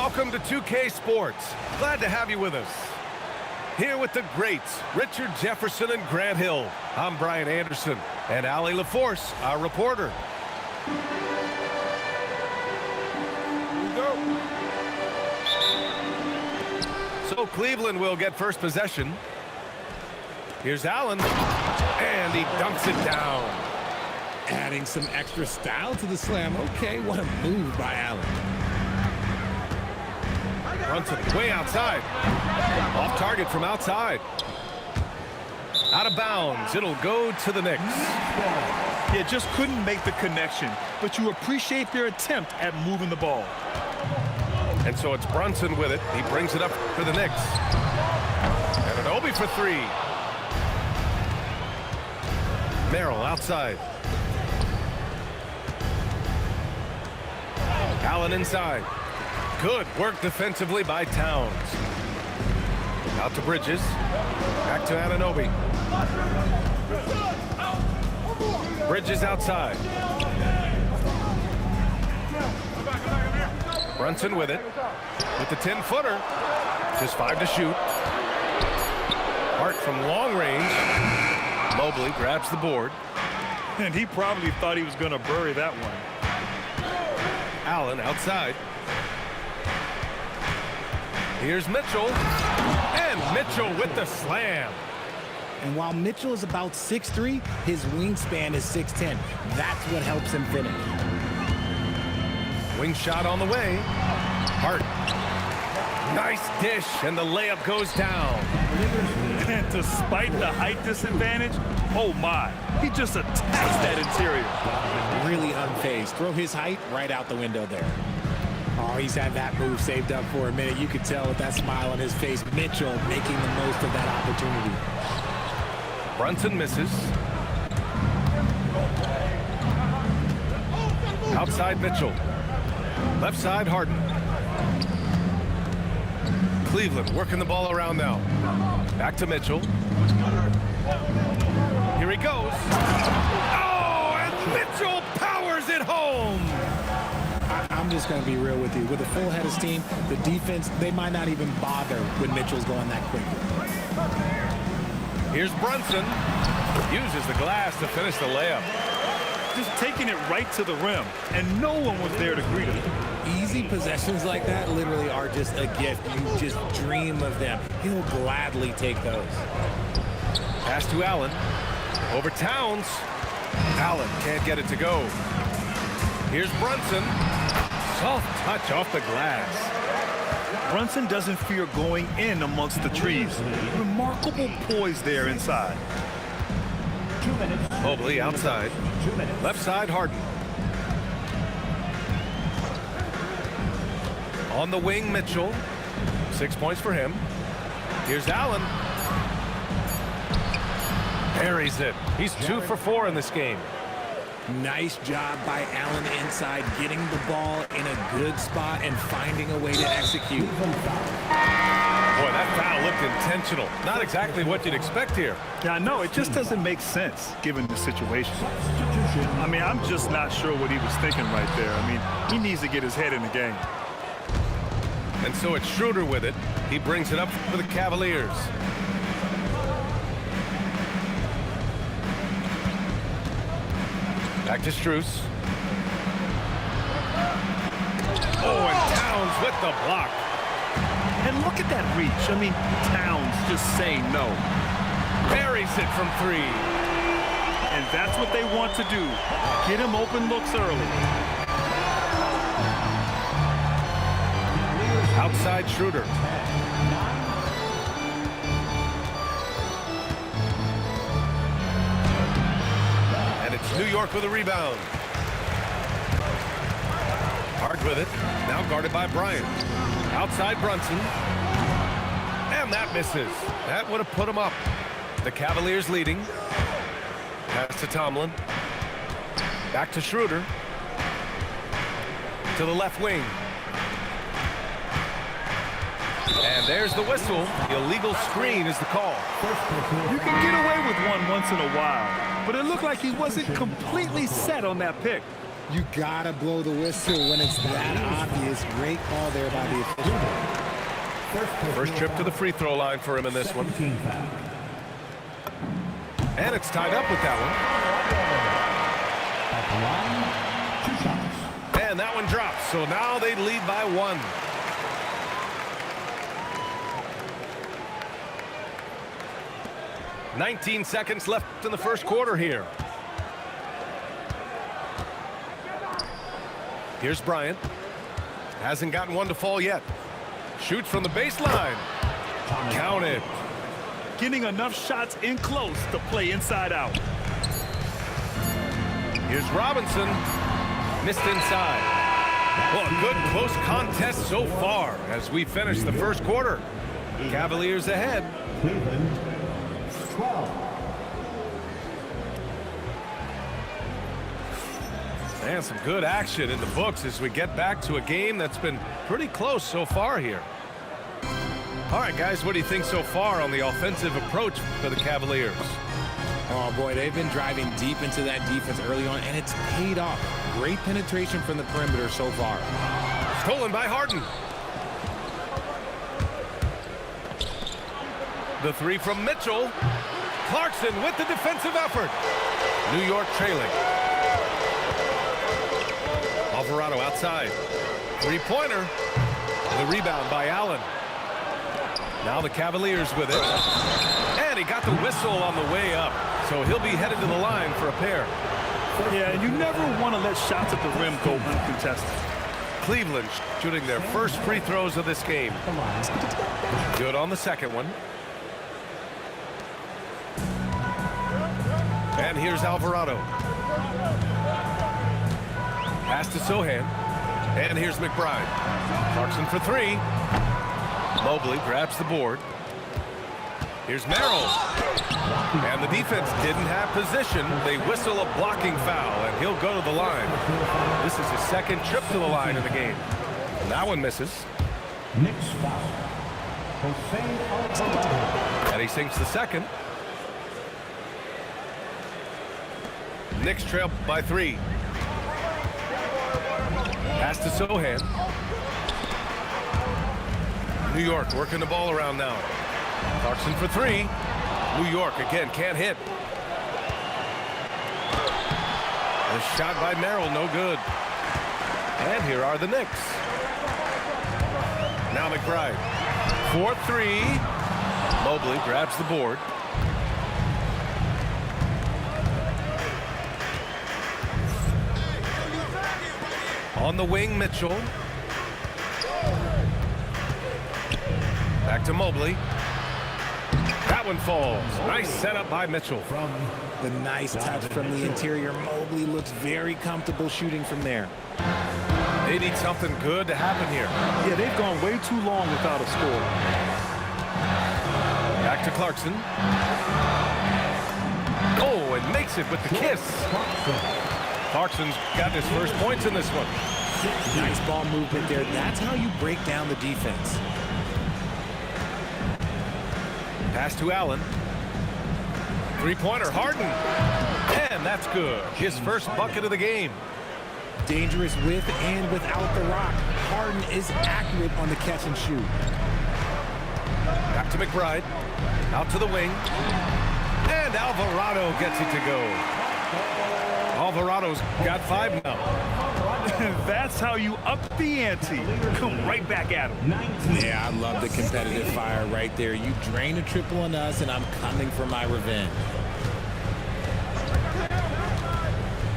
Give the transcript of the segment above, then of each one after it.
Welcome to 2K Sports. Glad to have you with us. Here with the greats, Richard Jefferson and Grant Hill. I'm Brian Anderson, and Allie LaForce, our reporter. So Cleveland will get first possession. Here's Allen, and he dunks it down. Adding some extra style to the slam. Okay, what a move by Allen. Brunson way outside. Off target from outside. Out of bounds. It'll go to the Knicks. Yeah, just couldn't make the connection, but you appreciate their attempt at moving the ball. And so it's Brunson with it. He brings it up for the Knicks. And an Obi for three. Merrill outside. Allen inside. Good work defensively by Towns. Out to Bridges. Back to Anunoby. Bridges outside. Brunson with it. With the 10-footer. Just 5 to shoot. Hart from long range. Mobley grabs the board. And he probably thought he was going to bury that one. Allen outside. Here's Mitchell. And Mitchell with the slam. And while Mitchell is about 6'3", his wingspan is 6'10". That's what helps him finish. Wing shot on the way. Hart. Nice dish, and the layup goes down. And despite the height disadvantage, oh my, he just attacks that interior. Really unfazed. Throw his height right out the window there. Oh, he's had that move saved up for a minute. You could tell with that smile on his face. Mitchell making the most of that opportunity. Brunson misses. Outside Mitchell. Left side Harden. Cleveland working the ball around now. Back to Mitchell. Here he goes. Oh, and Mitchell powers it home. I'm just going to be real with you. With a full head of steam, the defense, they might not even bother when Mitchell's going that quickly. Here's Brunson. Uses the glass to finish the layup. Just taking it right to the rim, and no one was there to greet him. Easy possessions like that literally are just a gift. You just dream of them. He'll gladly take those. Pass to Allen. Over Towns. Allen can't get it to go. Here's Brunson. Soft touch off the glass. Brunson doesn't fear going in amongst the trees. Remarkable poise there inside. 2 minutes. Mobley outside. 2 minutes. Left side Harden. On the wing Mitchell. 6 points for him. Here's Allen. Buries it. He's 2 for 4 in this game. Nice job by Allen inside, getting the ball in a good spot and finding a way to execute. Boy, that foul looked intentional. Not exactly what you'd expect here. Yeah, I know. It just doesn't make sense given the situation. I mean, I'm just not sure what he was thinking right there. I mean, he needs to get his head in the game. And so it's Schroeder with it. He brings it up for the Cavaliers. Back to Strus. Oh, and Towns with the block. And look at that reach. I mean, Towns just saying no. Buries it from 3. And that's what they want to do. Get him open looks early. Outside Schroeder. And it's New York with a rebound. Hart with it. Now guarded by Bryant. Outside Brunson. And that misses. That would have put him up. The Cavaliers leading. Pass to Tomlin. Back to Schroeder. To the left wing. And there's the whistle. The illegal screen is the call. You can get away with one once in a while, but it looked like he wasn't completely set on that pick. You gotta blow the whistle when it's that obvious. Great call there by the official. First trip to the free throw line for him in this one. And it's tied up with that one. And that one drops. So now they lead by 1. "19 seconds left in the first quarter here. Here's Bryant. Hasn't gotten one to fall yet. Shoots from the baseline. Counted. Getting enough shots in close to play inside out. Here's Robinson. Missed inside. Well, a good close contest so far as we finish the first quarter. Cavaliers ahead. Cleveland 12. And some good action in the books as we get back to a game that's been pretty close so far here. All right, guys, what do you think so far on the offensive approach for the Cavaliers? Oh, boy, they've been driving deep into that defense early on, and it's paid off. Great penetration from the perimeter so far. Stolen by Harden. The three from Mitchell. Clarkson with the defensive effort. New York trailing. Alvarado outside. Three-pointer. The rebound by Allen. Now the Cavaliers with it. And he got the whistle on the way up. So he'll be headed to the line for a pair. Yeah, you never want to let shots at the rim go uncontested. Cleveland shooting their first free throws of this game. Good on the second one. And here's Alvarado. Pass to Sohan. And here's McBride. Clarkson for three. Mobley grabs the board. Here's Merrill. And the defense didn't have position. They whistle a blocking foul, and he'll go to the line. This is his second trip to the line in the game. And that one misses. Knicks foul. And he sinks the second. Knicks trail by 3. Pass to Sohan. New York working the ball around now. Clarkson for 3. New York again can't hit. A shot by Merrill, no good. And here are the Knicks. Now McBride. 4-3. Mobley grabs the board. On the wing, Mitchell. Back to Mobley. That one falls. Nice setup by Mitchell. The nice touch from the interior. Mobley looks very comfortable shooting from there. They need something good to happen here. Yeah, they've gone way too long without a score. Back to Clarkson. Oh, and makes it with the kiss. Clarkson's got his first points in this one. Nice ball movement there. That's how you break down the defense. Pass to Allen. Three-pointer, Harden. And that's good. His first bucket of the game. Dangerous with and without the rock. Harden is accurate on the catch and shoot. Back to McBride. Out to the wing. And Alvarado gets it to go. Alvarado's got 5 now. That's how you up the ante. Come right back at him. Yeah, I love the competitive fire right there. You drain a triple on us, and I'm coming for my revenge.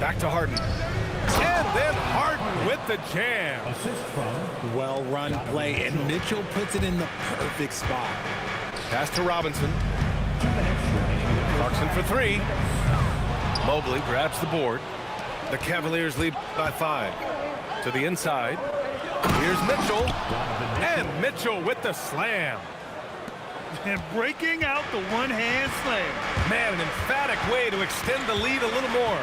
Back to Harden. And then Harden with the jam. Assist from Well-run play, and Mitchell puts it in the perfect spot. Pass to Robinson. Clarkson for 3. Mobley grabs the board. The Cavaliers lead by 5. To the inside. Here's Mitchell. And Mitchell with the slam. And breaking out the one-hand slam. Man, an emphatic way to extend the lead a little more.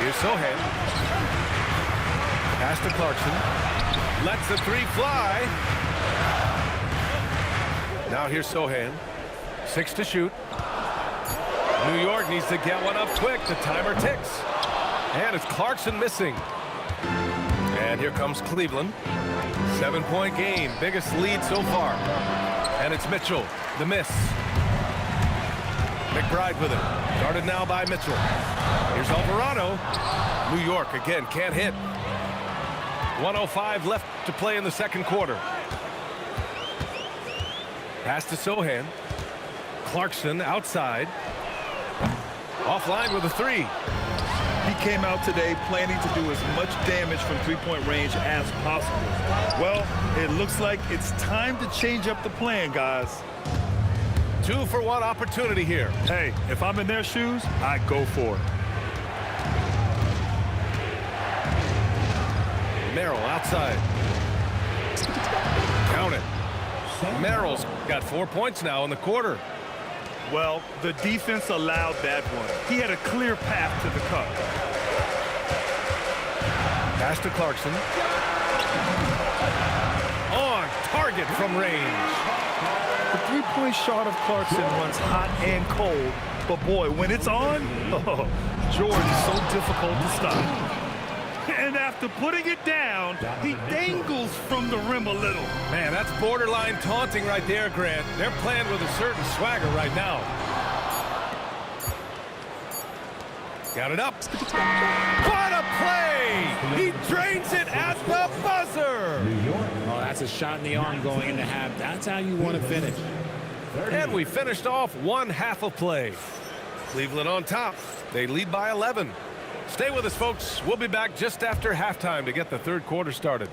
Here's Sohan. Pass to Clarkson. Lets the 3 fly. Now here's Sohan. 6 to shoot. New York needs to get one up quick. The timer ticks. And it's Clarkson missing. And here comes Cleveland. 7-point game. Biggest lead so far. And it's Mitchell. The miss. McBride with it. Guarded now by Mitchell. Here's Alvarado. New York again can't hit. 1:05 left to play in the second quarter. Pass to Sohan. Clarkson outside. Offline with a three. He came out today planning to do as much damage from three-point range as possible. Well, it looks like it's time to change up the plan, guys. 2-for-1 opportunity here. Hey, if I'm in their shoes, I go for it. Merrill outside. Count it. Merrill's got 4 points now in the quarter. Well, the defense allowed that one. He had a clear path to the cup. Pass to Clarkson. On target from range. The three-point shot of Clarkson runs hot and cold, but boy, when it's on, oh, Jordan's so difficult to stop. And after putting it down, he dangles from the rim a little. Man, that's borderline taunting right there, Grant. They're playing with a certain swagger right now. Got it up. What a play! He drains it at the buzzer! Oh, that's a shot in the arm going into half. That's how you want to finish. And we finished off one half of play. Cleveland on top. They lead by 11. Stay with us, folks. We'll be back just after halftime to get the third quarter started.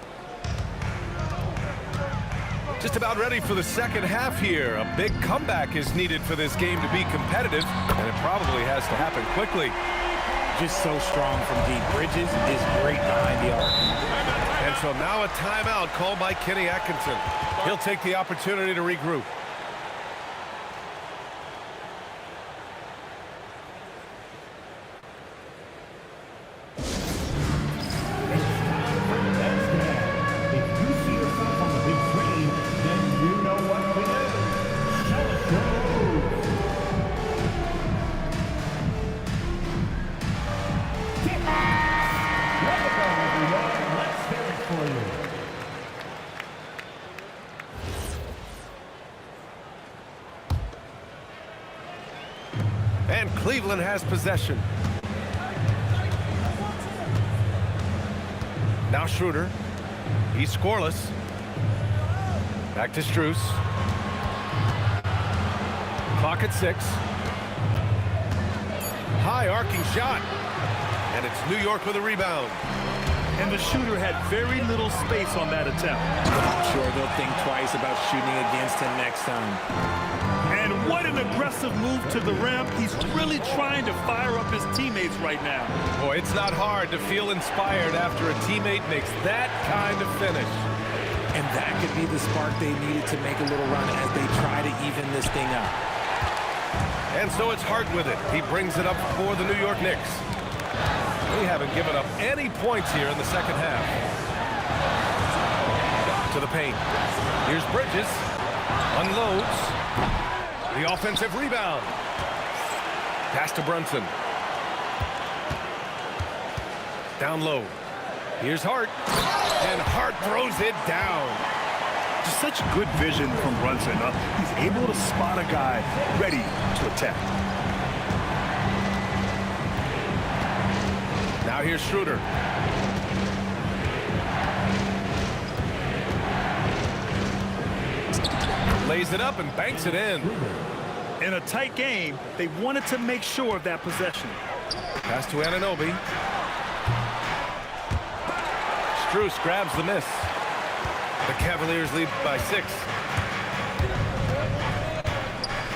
Just about ready for the second half here. A big comeback is needed for this game to be competitive, and it probably has to happen quickly. Just so strong from deep. Bridges is great behind the arc. And so now a timeout called by Kenny Atkinson. He'll take the opportunity to regroup. And Cleveland has possession. Now Schroeder. He's scoreless. Back to Strus. Clock at 6. High arcing shot. And it's New York with a rebound. And the shooter had very little space on that attempt. I'm sure they'll think twice about shooting against him next time. And what an aggressive move to the rim. He's really trying to fire up his teammates right now. Boy, it's not hard to feel inspired after a teammate makes that kind of finish. And that could be the spark they needed to make a little run as they try to even this thing up. And so it's Hart with it. He brings it up for the New York Knicks. They haven't given up any points here in the second half. To the paint. Here's Bridges. Unloads. The offensive rebound. Pass to Brunson. Down low. Here's Hart. And Hart throws it down. Just such good vision from Brunson. He's able to spot a guy ready to attack. Now here's Schroeder. Lays it up and banks it in. In a tight game, they wanted to make sure of that possession. Pass to Anunoby. Strus grabs the miss. The Cavaliers lead by 6.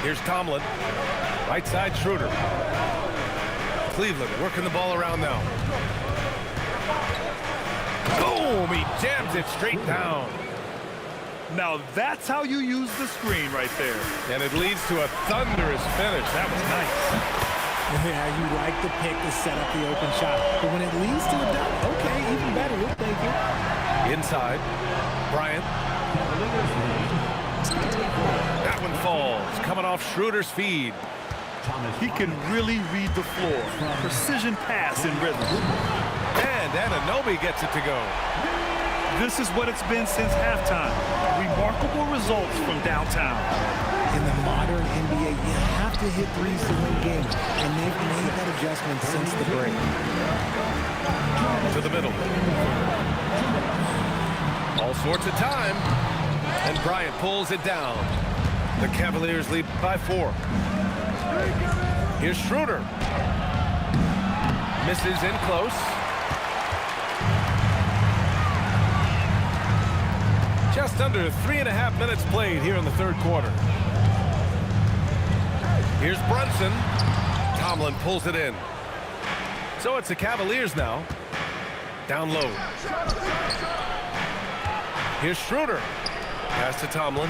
Here's Tomlin. Right side Schroeder. Cleveland working the ball around now. Boom! He jams it straight down. Now that's how you use the screen right there. And it leads to a thunderous finish. That was nice. Yeah, you like the pick to set up the open shot. But when it leads to a dunk, okay, even better. We'll take it. Inside. Bryant. That one falls. Coming off Schroeder's feed. He can really read the floor. Precision pass in rhythm. And Anunoby gets it to go. This is what it's been since halftime. Remarkable results from downtown. In the modern NBA, you have to hit threes to win games, and they've made that adjustment since the break. To the middle. All sorts of time. And Bryant pulls it down. The Cavaliers lead by 4. Here's Schroeder. Misses in close. Just under 3.5 minutes played here in the third quarter. Here's Brunson. Tomlin pulls it in. So it's the Cavaliers now. Down low. Here's Schroeder. Pass to Tomlin.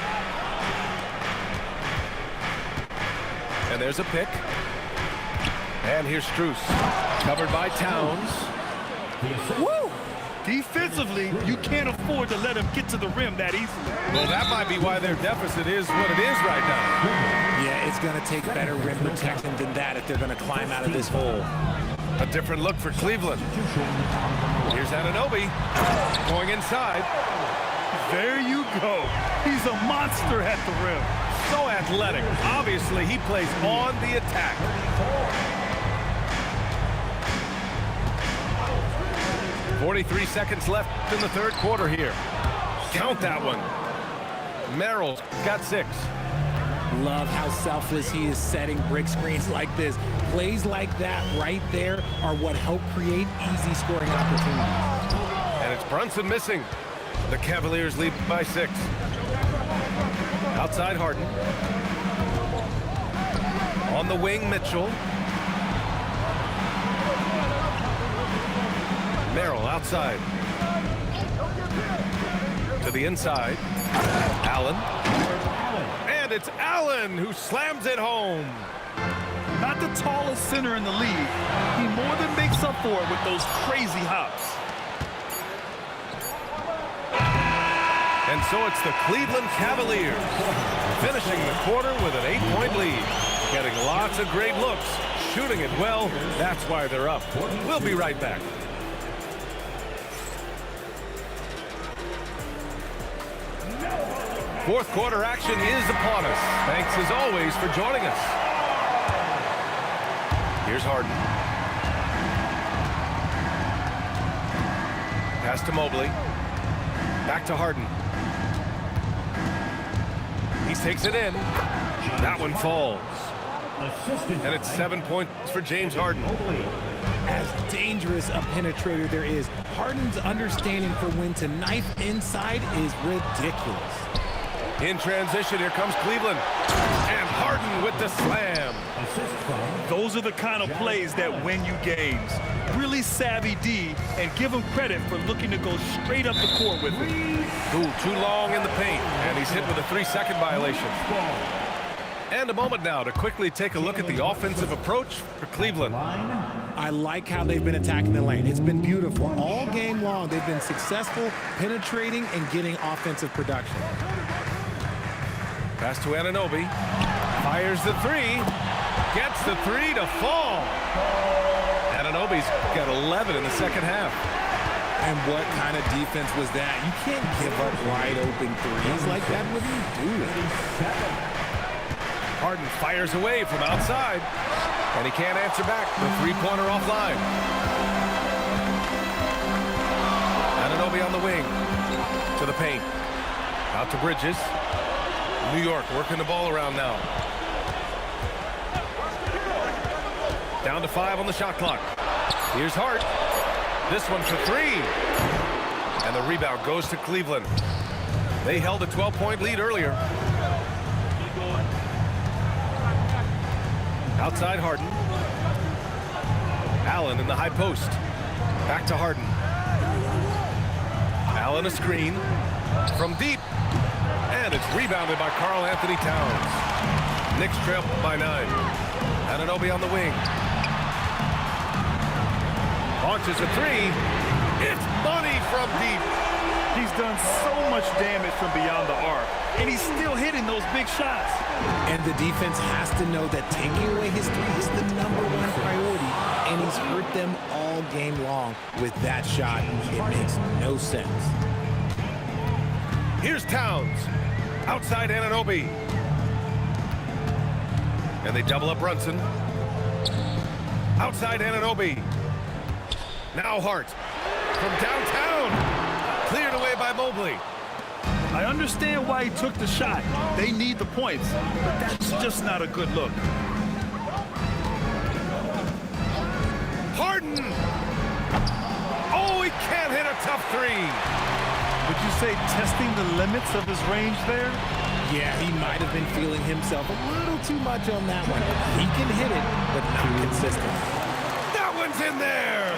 And there's a pick. And here's Strus. Covered by Towns. Woo! Defensively, you can't afford to let him get to the rim that easily. Well, that might be why their deficit is what it is right now. Yeah, it's going to take better rim protection than that if they're going to climb out of this hole. A different look for Cleveland. Here's Anunoby going inside. There you go. He's a monster at the rim. So athletic. Obviously, he plays on the attack. .43 seconds left in the third quarter here. Count that one. Merrill's got 6. Love how selfless he is setting brick screens like this. Plays like that right there are what help create easy scoring opportunities. And it's Brunson missing. The Cavaliers lead by 6. Outside Harden. On the wing, Mitchell. Merrill outside. To the inside. Allen. And it's Allen who slams it home. Not the tallest center in the league. He more than makes up for it with those crazy hops. And so it's the Cleveland Cavaliers finishing the quarter with an 8-point lead. Getting lots of great looks, shooting it well. That's why they're up. We'll be right back. Fourth quarter action is upon us. Thanks as always for joining us. Here's Harden. Pass to Mobley. Back to Harden. He takes it in. That one falls. And it's 7 points for James Harden. As dangerous a penetrator there is, Harden's understanding for when to knife inside is ridiculous. In transition, here comes Cleveland. And Harden with the slam. Those are the kind of plays that win you games. Really savvy D, and give him credit for looking to go straight up the court with it. Ooh, too long in the paint, and he's hit with a 3-second violation. And a moment now to quickly take a look at the offensive approach for Cleveland. I like how they've been attacking the lane. It's been beautiful. All game long, they've been successful penetrating and getting offensive production. Pass to Anunoby. Fires the 3. Gets the 3 to fall. Anunoby's got 11 in the second half. And what kind of defense was that? You can't give up wide open threes like that. What are you doing? Harden fires away from outside. And he can't answer back. The three-pointer offline. Anunoby on the wing. To the paint. Out to Bridges. New York working the ball around now. Down to 5 on the shot clock. Here's Hart. This one for 3. And the rebound goes to Cleveland. They held a 12-point lead earlier. Outside Harden. Allen in the high post. Back to Harden. Allen a screen. From deep. And it's rebounded by Karl Anthony Towns. Knicks trail by 9. Anunoby on the wing. Launches a 3. It's money from deep. He's done so much damage from beyond the arc. and he's still hitting those big shots. And the defense has to know that taking away his three is the #1 priority, and he's hurt them all game long with that shot. It makes no sense. Here's Towns. Outside Anunoby. And they double up Brunson. Outside Anunoby. Now Hart. From downtown. Cleared away by Mobley. I understand why he took the shot. They need the points, but that's just not a good look. Harden. Oh, he can't hit a tough three. Would you say testing the limits of his range there? Yeah, he might have been feeling himself a little too much on that one. He can hit it, but not consistent. That one's in there.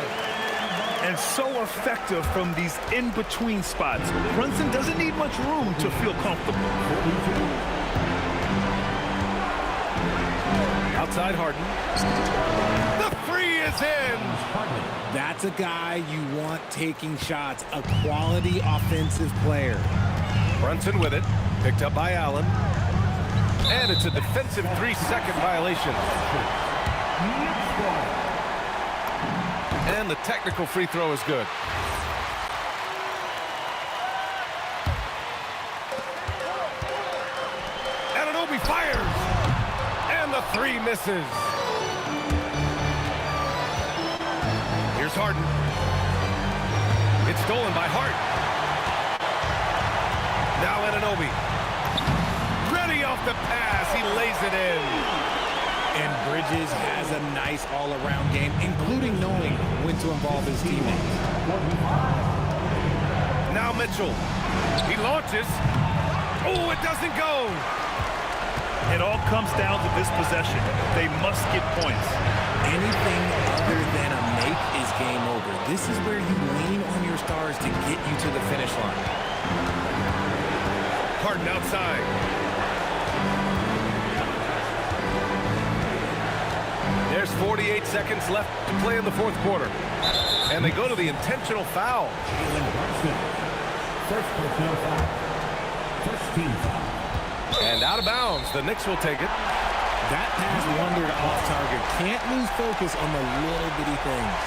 And so effective from these in-between spots. Brunson doesn't need much room to feel comfortable. Outside Harden. The three is in. That's a guy you want taking shots, a quality offensive player. Brunson with it. Picked up by Allen. And it's a defensive 3-second violation. And the technical free throw is good. Anunoby fires. And the three misses. Here's Harden. It's stolen by Hart. Now Anunoby. Ready off the pass. He lays it in. And Bridges has a nice all-around game, including knowing when to involve his teammates. Now Mitchell. He launches. Oh, it doesn't go. It all comes down to this possession. They must get points. Anything other than a make is game over. This is where you lean on your stars to get you to the finish line. Harden outside. There's 48 seconds left to play in the fourth quarter. And they go to the intentional foul. First personal foul. First team foul. And out of bounds. The Knicks will take it. That pass wandered off target. Can't lose focus on the little bitty things.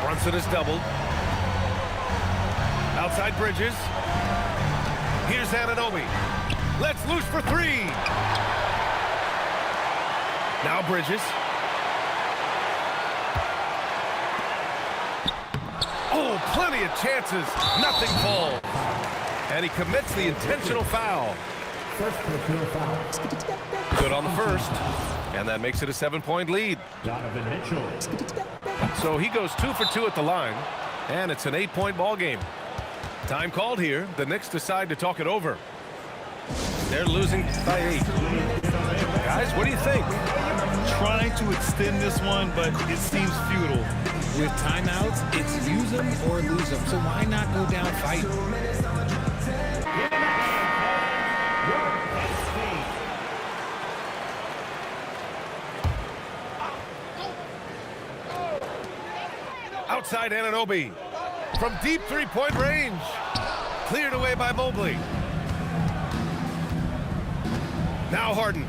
Brunson is doubled. Outside Bridges. Here's Anunoby. Let's loose for three. Now Bridges. Oh, plenty of chances. Nothing falls. And he commits the intentional foul. First personal foul. Good on the first. And that makes it a 7-point lead. Donovan Mitchell. So he goes 2 for 2 at the line. And it's an 8-point ball game. Time called here. The Knicks decide to talk it over. They're losing by 8. Guys, what do you think? Trying to extend this one, but it seems futile. With timeouts, it's use them or lose them. So why not go down fighting? Outside Anunoby. From deep three-point range. Cleared away by Mobley. Now Harden.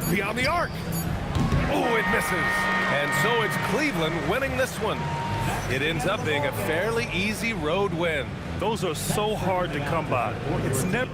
Beyond the arc. Oh, it misses. And so it's Cleveland winning this one. It ends up being a fairly easy road win. Those are so hard to come by. It's never...